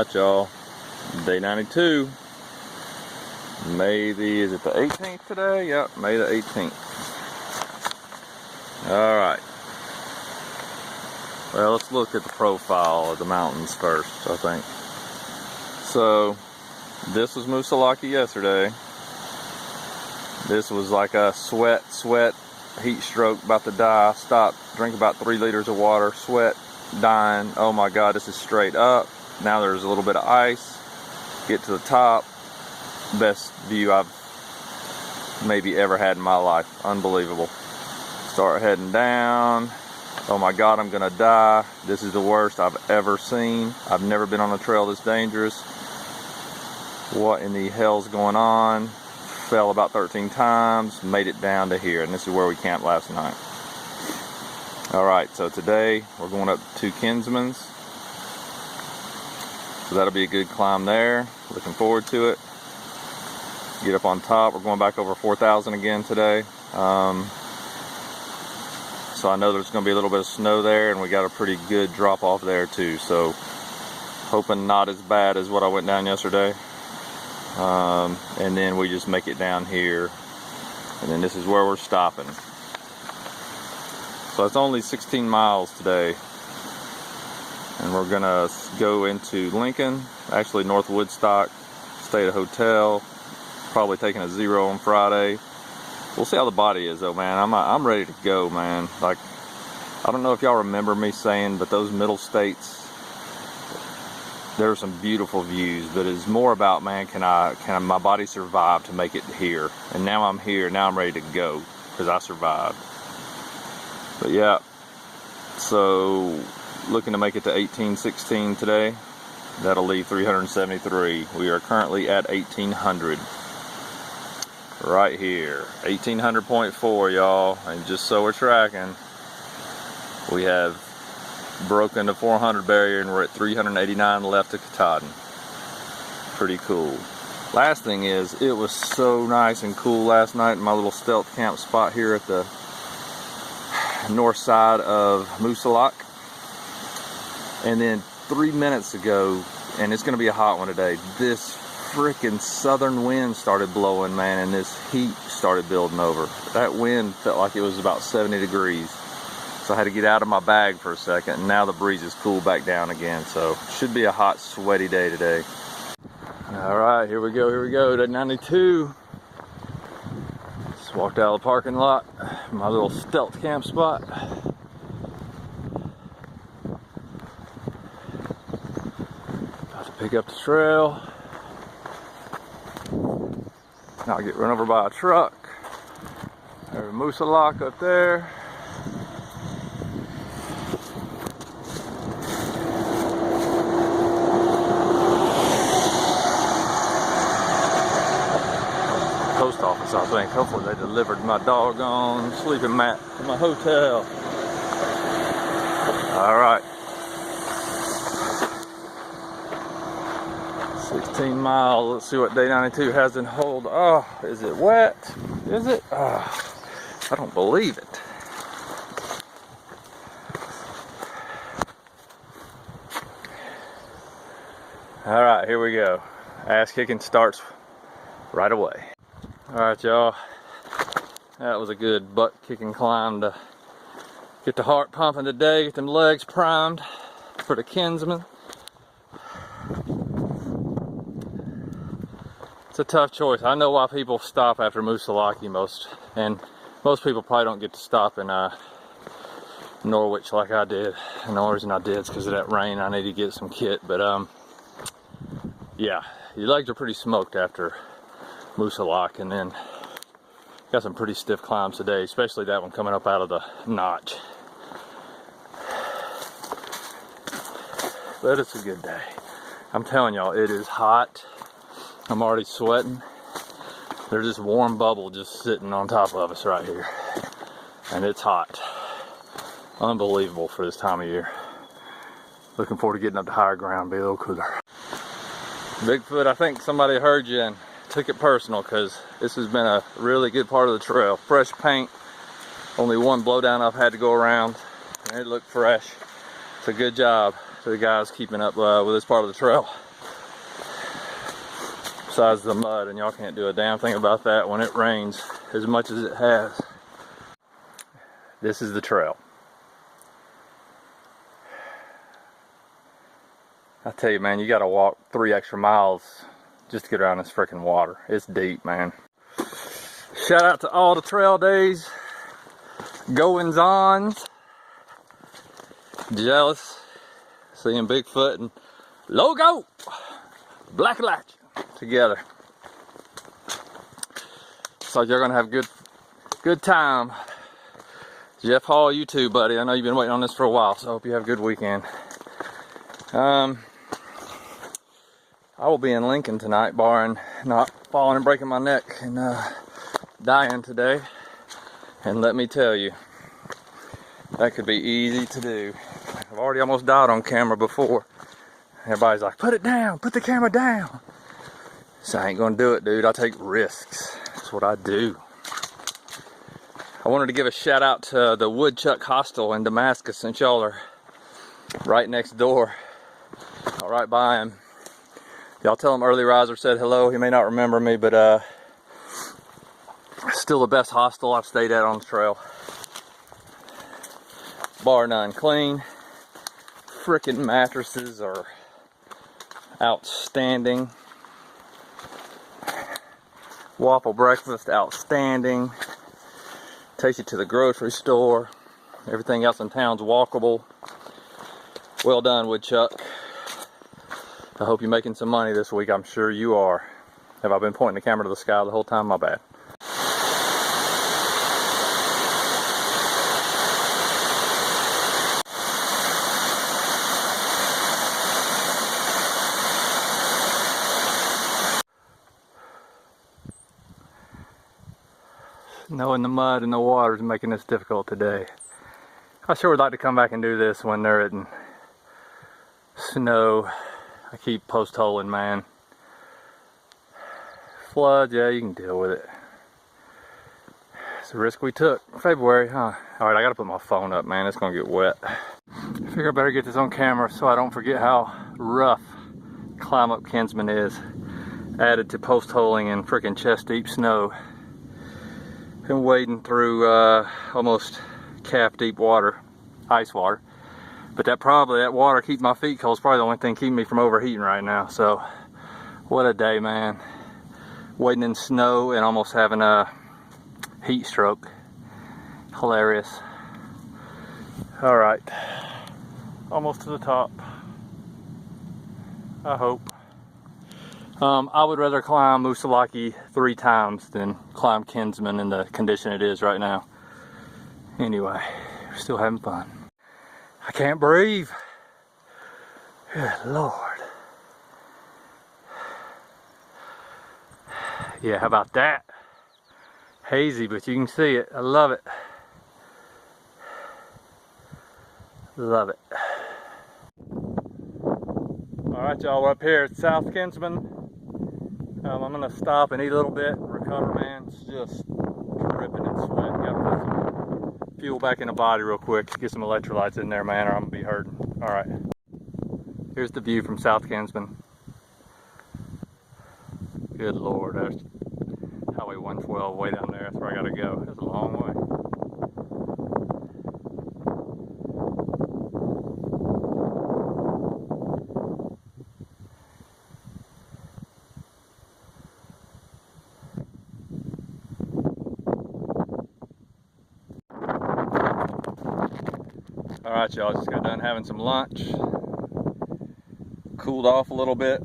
Alright y'all, day 92, is it the 18th today? Yep, May the 18th. Alright, well, let's look at the profile of the mountains first, I think. So, this was Moosilauke yesterday. This was like a sweat, heat stroke, about to die. Stop, drink about 3 liters of water, sweat, dying. Oh my God, this is straight up. Now there's a little bit of ice. Get to the top. Best view I've maybe ever had in my life. Unbelievable. Start heading down. Oh my God, I'm gonna die. This is the worst I've ever seen. I've never been on a trail this dangerous. What in the hell's going on? Fell about 13 times, made it down to here, and this is where we camped last night. Alright, so today we're going up to Kinsman's. So that'll be a good climb there. Looking forward to it. Get up on top. We're going back over 4,000 again today. So I know there's going to be a little bit of snow there, and we got a pretty good drop off there too. So hoping not as bad as what I went down yesterday. And then we just make it down here, and then this is where we're stopping. So it's only 16 miles today, and we're gonna go into Lincoln, actually North Woodstock, stay at a hotel, probably taking a 0 on Friday. We'll see how the body is though, man. I'm ready to go, man. Like, I don't know if y'all remember me saying, but those middle states, there are some beautiful views, but it's more about, man, can my body survive to make it here? And now I'm here, now I'm ready to go, because I survived. But yeah, so looking to make it to 1816 today. That'll leave 373. We are currently at 1800. Right here, 1800.4, y'all. And just so we're tracking, we have broken the 400 barrier, and we're at 389 left to Katahdin. Pretty cool. Last thing is, it was so nice and cool last night in my little stealth camp spot here at the north side of Moosilauke. And then 3 minutes ago, and it's going to be a hot one today, this freaking southern wind started blowing, man, and this heat started building over. That wind felt like it was about 70 degrees. So I had to get out of my bag for a second, and now the breeze is cooled back down again. So should be a hot, sweaty day today. All right, here we go, day 92. Just walked out of the parking lot, my little stealth camp spot. About to pick up the trail. Not get run over by a truck. There's Moosilauke up there. Post office, I think. Hopefully they delivered my doggone sleeping mat to my hotel. Alright. 16 miles. Let's see what day 92 has in hold. Oh, is it wet? Is it? Oh, I don't believe it. Alright, here we go. Ass kicking starts right away. Alright y'all, that was a good butt kicking climb to get the heart pumping today, get them legs primed for the Kinsman. It's a tough choice. I know why people stop after Moosilauke most people probably don't get to stop in Norwich like I did. And the only reason I did is because of that rain. I need to get some kit, but yeah, your legs are pretty smoked after Moosilauke, and then got some pretty stiff climbs today, especially that one coming up out of the notch. But it's a good day. I'm telling y'all, it is hot. I'm already sweating. There's this warm bubble just sitting on top of us right here, and it's hot. Unbelievable for this time of year. Looking forward to getting up to higher ground, be a little cooler. Bigfoot, I think somebody heard you and took it personal, because this has been a really good part of the trail. Fresh paint, only one blowdown I've had to go around, and it looked fresh. It's a good job to the guys keeping up with this part of the trail. besides the mud, and y'all can't do a damn thing about that when it rains as much as it has. This is the trail. I tell you, man, you gotta walk 3 extra miles just to get around this freaking water. It's deep, man. Shout out to all the trail days, goings on. Jealous seeing Bigfoot and Logo Black Appalachian together. Looks like you're gonna have a good time. Jeff Hall, you too, buddy. I know you've been waiting on this for a while, so I hope you have a good weekend. I will be in Lincoln tonight, barring not falling and breaking my neck and dying today. And let me tell you, that could be easy to do. I've already almost died on camera before. Everybody's like, put it down, put the camera down. So I ain't gonna do it, dude. I take risks. That's what I do. I wanted to give a shout out to the Woodchuck Hostel in Damascus, since y'all are right next door, right by him. Y'all tell him Early Riser said hello. He may not remember me, but still the best hostel I've stayed at on the trail. Bar none. Clean. Frickin' mattresses are outstanding. Waffle breakfast, outstanding. Takes you to the grocery store. Everything else in town's walkable. Well done, Woodchuck. I hope you're making some money this week. I'm sure you are. Have I been pointing the camera to the sky the whole time? My bad. Snow in the mud and the water is making this difficult today. I sure would like to come back and do this when there isn't snow. I keep post holing, man. Floods, yeah, you can deal with it. It's a risk we took. February, huh? Alright, I gotta put my phone up, man. It's gonna get wet. I figure I better get this on camera so I don't forget how rough climb up Kinsman is. Added to post holing and freaking chest deep snow. Been wading through almost calf deep water, ice water. But that water keeps my feet cold. It's probably the only thing keeping me from overheating right now. So, what a day, man. Wading in snow and almost having a heat stroke. Hilarious. Alright. Almost to the top. I hope. I would rather climb Moosilauke 3 times than climb Kinsman in the condition it is right now. Anyway, we're still having fun. I can't breathe. Good Lord. Yeah, how about that? Hazy, but you can see it. I love it. Love it. Alright, y'all, we're up here at South Kinsman. I'm gonna stop and eat a little bit and recover, man. It's just dripping in sweat. Gotta put some fuel back in the body real quick. Get some electrolytes in there, man, or I'm gonna be hurting. Alright. Here's the view from South Kinsman. Good Lord, there's Highway 112 way down there. That's where I gotta go. That's a long way. Alright, y'all, just got done having some lunch. Cooled off a little bit.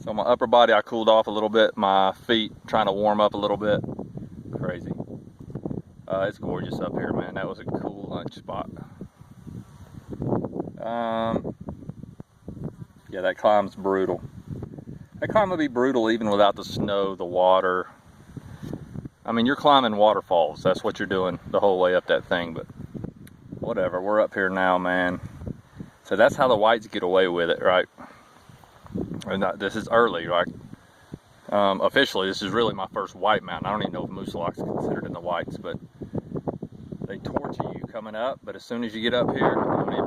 So my upper body, I cooled off a little bit. My feet trying to warm up a little bit. Crazy. It's gorgeous up here, man. That was a cool lunch spot. Yeah, that climb's brutal. That climb would be brutal even without the snow, the water. I mean, you're climbing waterfalls. That's what you're doing the whole way up that thing, but whatever. We're up here now, man. So that's how the whites get away with it, right? And this is early, right? Officially, this is really my first white mountain. I don't even know if Moosilauke is considered in the whites, but they torture you coming up. But as soon as you get up here, don't even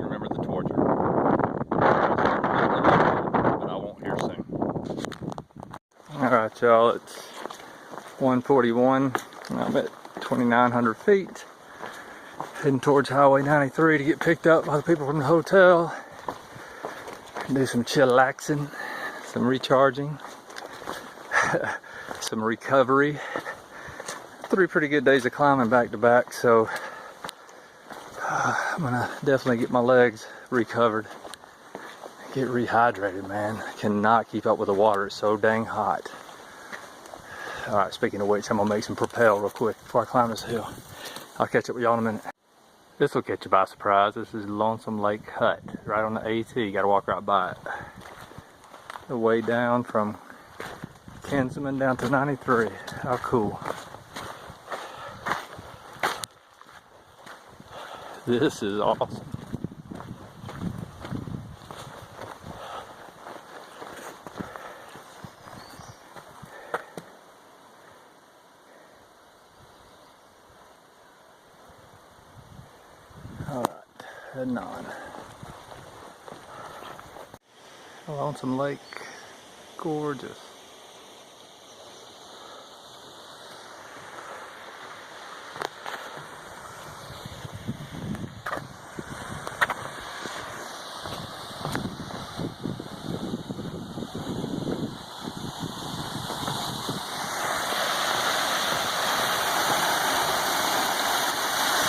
remember the torture. But I won't here soon. Alright y'all, it's 1:41 and I'm at 2,900 feet. Heading towards Highway 93 to get picked up by the people from the hotel. Do some chillaxing, some recharging, some recovery. 3 pretty good days of climbing back to back, so I'm gonna definitely get my legs recovered. Get rehydrated, man. I cannot keep up with the water, it's so dang hot. Alright, speaking of which, I'm gonna make some propel real quick before I climb this hill. I'll catch up with y'all in a minute. This will catch you by surprise. This is Lonesome Lake Hut, right on the AT. You gotta walk right by it. The way down from Kinsman down to 93. How cool. This is awesome. Alright, heading on. Lonesome Lake, gorgeous.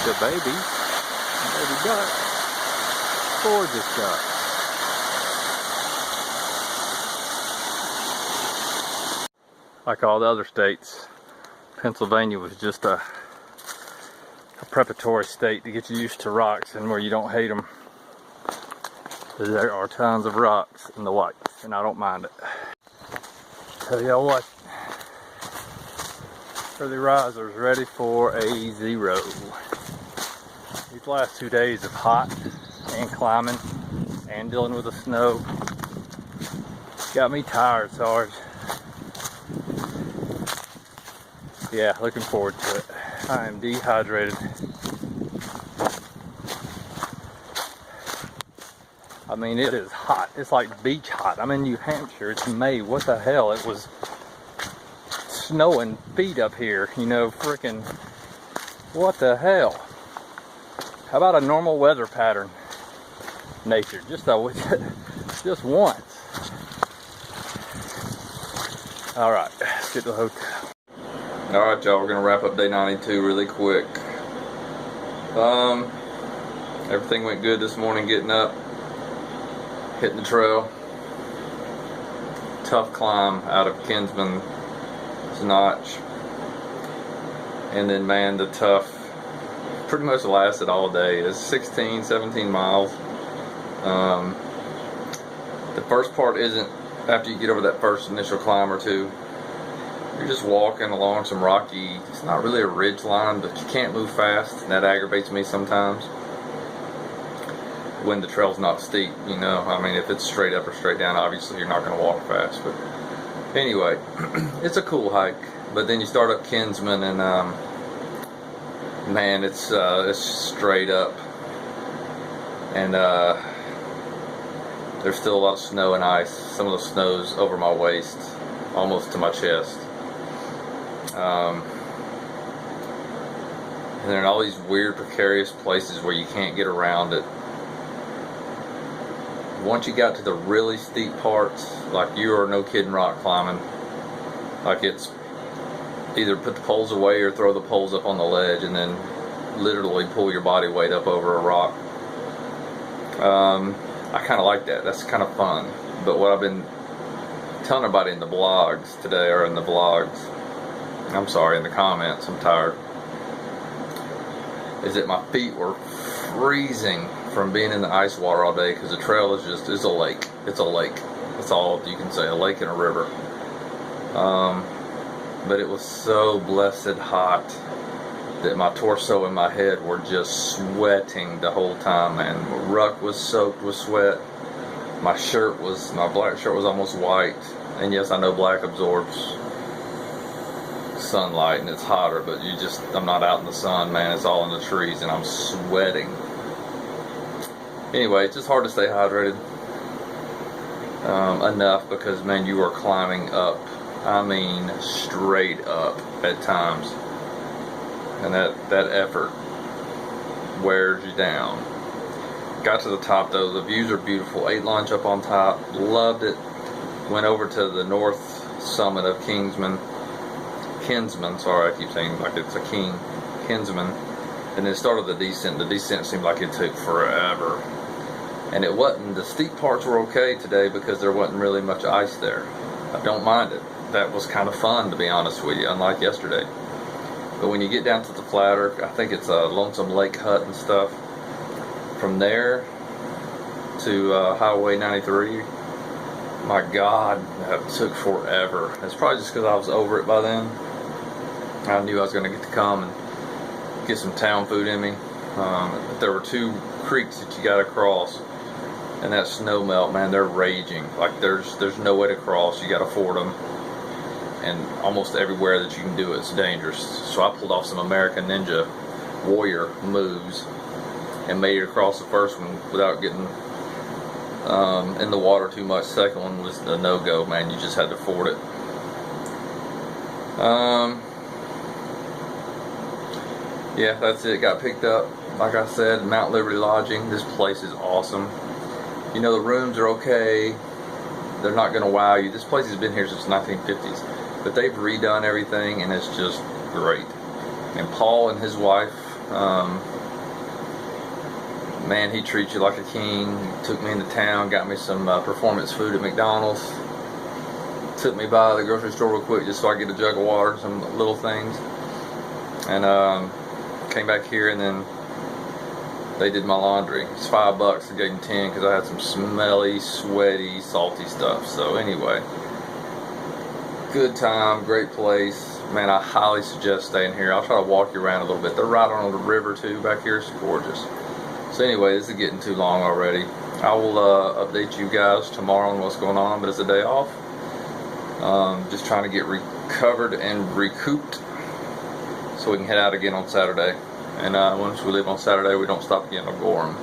The baby duck, gorgeous duck. Like all the other states, Pennsylvania was just a preparatory state to get you used to rocks and where you don't hate them. There are tons of rocks in the whites, and I don't mind it. Tell y'all what, early risers ready for a 0. These last 2 days of hot and climbing and dealing with the snow got me tired, Sarge. Yeah, looking forward to it. I am dehydrated. I mean, it is hot. It's like beach hot. I'm in New Hampshire. It's May. What the hell? It was snowing feet up here. You know, freaking. What the hell? How about a normal weather pattern? Nature, just once. All right, let's get to the hotel. All right, y'all, we're gonna wrap up day 92 really quick. Everything went good this morning. Getting up, hitting the trail. Tough climb out of Kinsman's Notch, and then man, the tough. Pretty much lasted all day. It's 16, 17 miles. The first part isn't, after you get over that first initial climb or two, you're just walking along some rocky, it's not really a ridge line, but you can't move fast, and that aggravates me sometimes when the trail's not steep, you know. I mean, if it's straight up or straight down, obviously you're not going to walk fast, but anyway, it's a cool hike. But then you start up Kinsman, and man, it's straight up, and there's still a lot of snow and ice. Some of the snow's over my waist, almost to my chest. And there are all these weird, precarious places where you can't get around it. Once you got to the really steep parts, like you are no kidding rock climbing, like it's either put the poles away or throw the poles up on the ledge and then literally pull your body weight up over a rock. I kind of like that. That's kind of fun. But what I've been telling everybody in the blogs today, or in the vlogs, I'm sorry, in the comments, I'm tired, is that my feet were freezing from being in the ice water all day, because the trail is a lake. It's a lake. That's all you can say, a lake and a river. But it was so blessed hot that my torso and my head were just sweating the whole time, man. My ruck was soaked with sweat. My black shirt was almost white. And yes, I know black absorbs sunlight and it's hotter, but I'm not out in the sun, man. It's all in the trees and I'm sweating. Anyway, it's just hard to stay hydrated enough, because man, you are climbing up I mean straight up at times. And that effort wears you down. Got to the top though, the views are beautiful. Ate lunch up on top, loved it. Went over to the north summit of Kinsman, sorry I keep saying like it's a king, Kinsman. And then started the descent. The descent seemed like it took forever. And it wasn't, the steep parts were okay today because there wasn't really much ice there. I don't mind it. That was kind of fun, to be honest with you, unlike yesterday. But when you get down to the flatter, I think it's a Lonesome Lake Hut and stuff. From there to Highway 93, my God, that took forever. It's probably just because I was over it by then. I knew I was going to get to come and get some town food in me. There were 2 creeks that you got to cross, and that snow melt, man, they're raging. Like there's no way to cross. You got to ford them, and almost everywhere that you can do it's dangerous. So I pulled off some American Ninja Warrior moves and made it across the first one without getting in the water too much. Second one was a no-go, man. You just had to ford it. Yeah, that's it. Got picked up, like I said, Mount Liberty Lodging. This place is awesome. You know, the rooms are okay. They're not going to wow you. This place has been here since 1950s. But they've redone everything, and it's just great. And Paul and his wife, man, he treats you like a king. He took me into town, got me some performance food at McDonald's. Took me by the grocery store real quick just so I get a jug of water, some little things. And came back here, and then they did my laundry. It's $5. I gave them 10 because I had some smelly, sweaty, salty stuff. So anyway, good time, great place. Man, I highly suggest staying here. I'll try to walk you around a little bit. They're right on the river too back here. It's gorgeous. So anyway, this is getting too long already. I will update you guys tomorrow on what's going on, but it's a day off. Just trying to get recovered and recouped so we can head out again on Saturday. And once we leave on Saturday, we don't stop again on Gorham.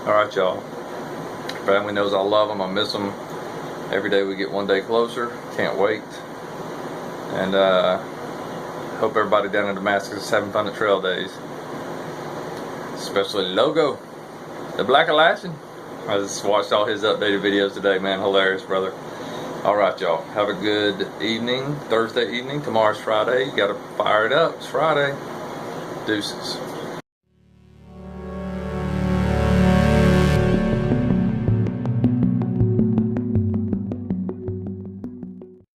Alright, y'all. Family knows I love them. I miss them. Every day we get one day closer. Can't wait. And hope everybody down in Damascus is having fun at trail days. Especially Logo, the Black Appalachian. I just watched all his updated videos today, man. Hilarious, brother. Alright, y'all. Have a good evening. Thursday evening. Tomorrow's Friday. You gotta fire it up. It's Friday. Deuces.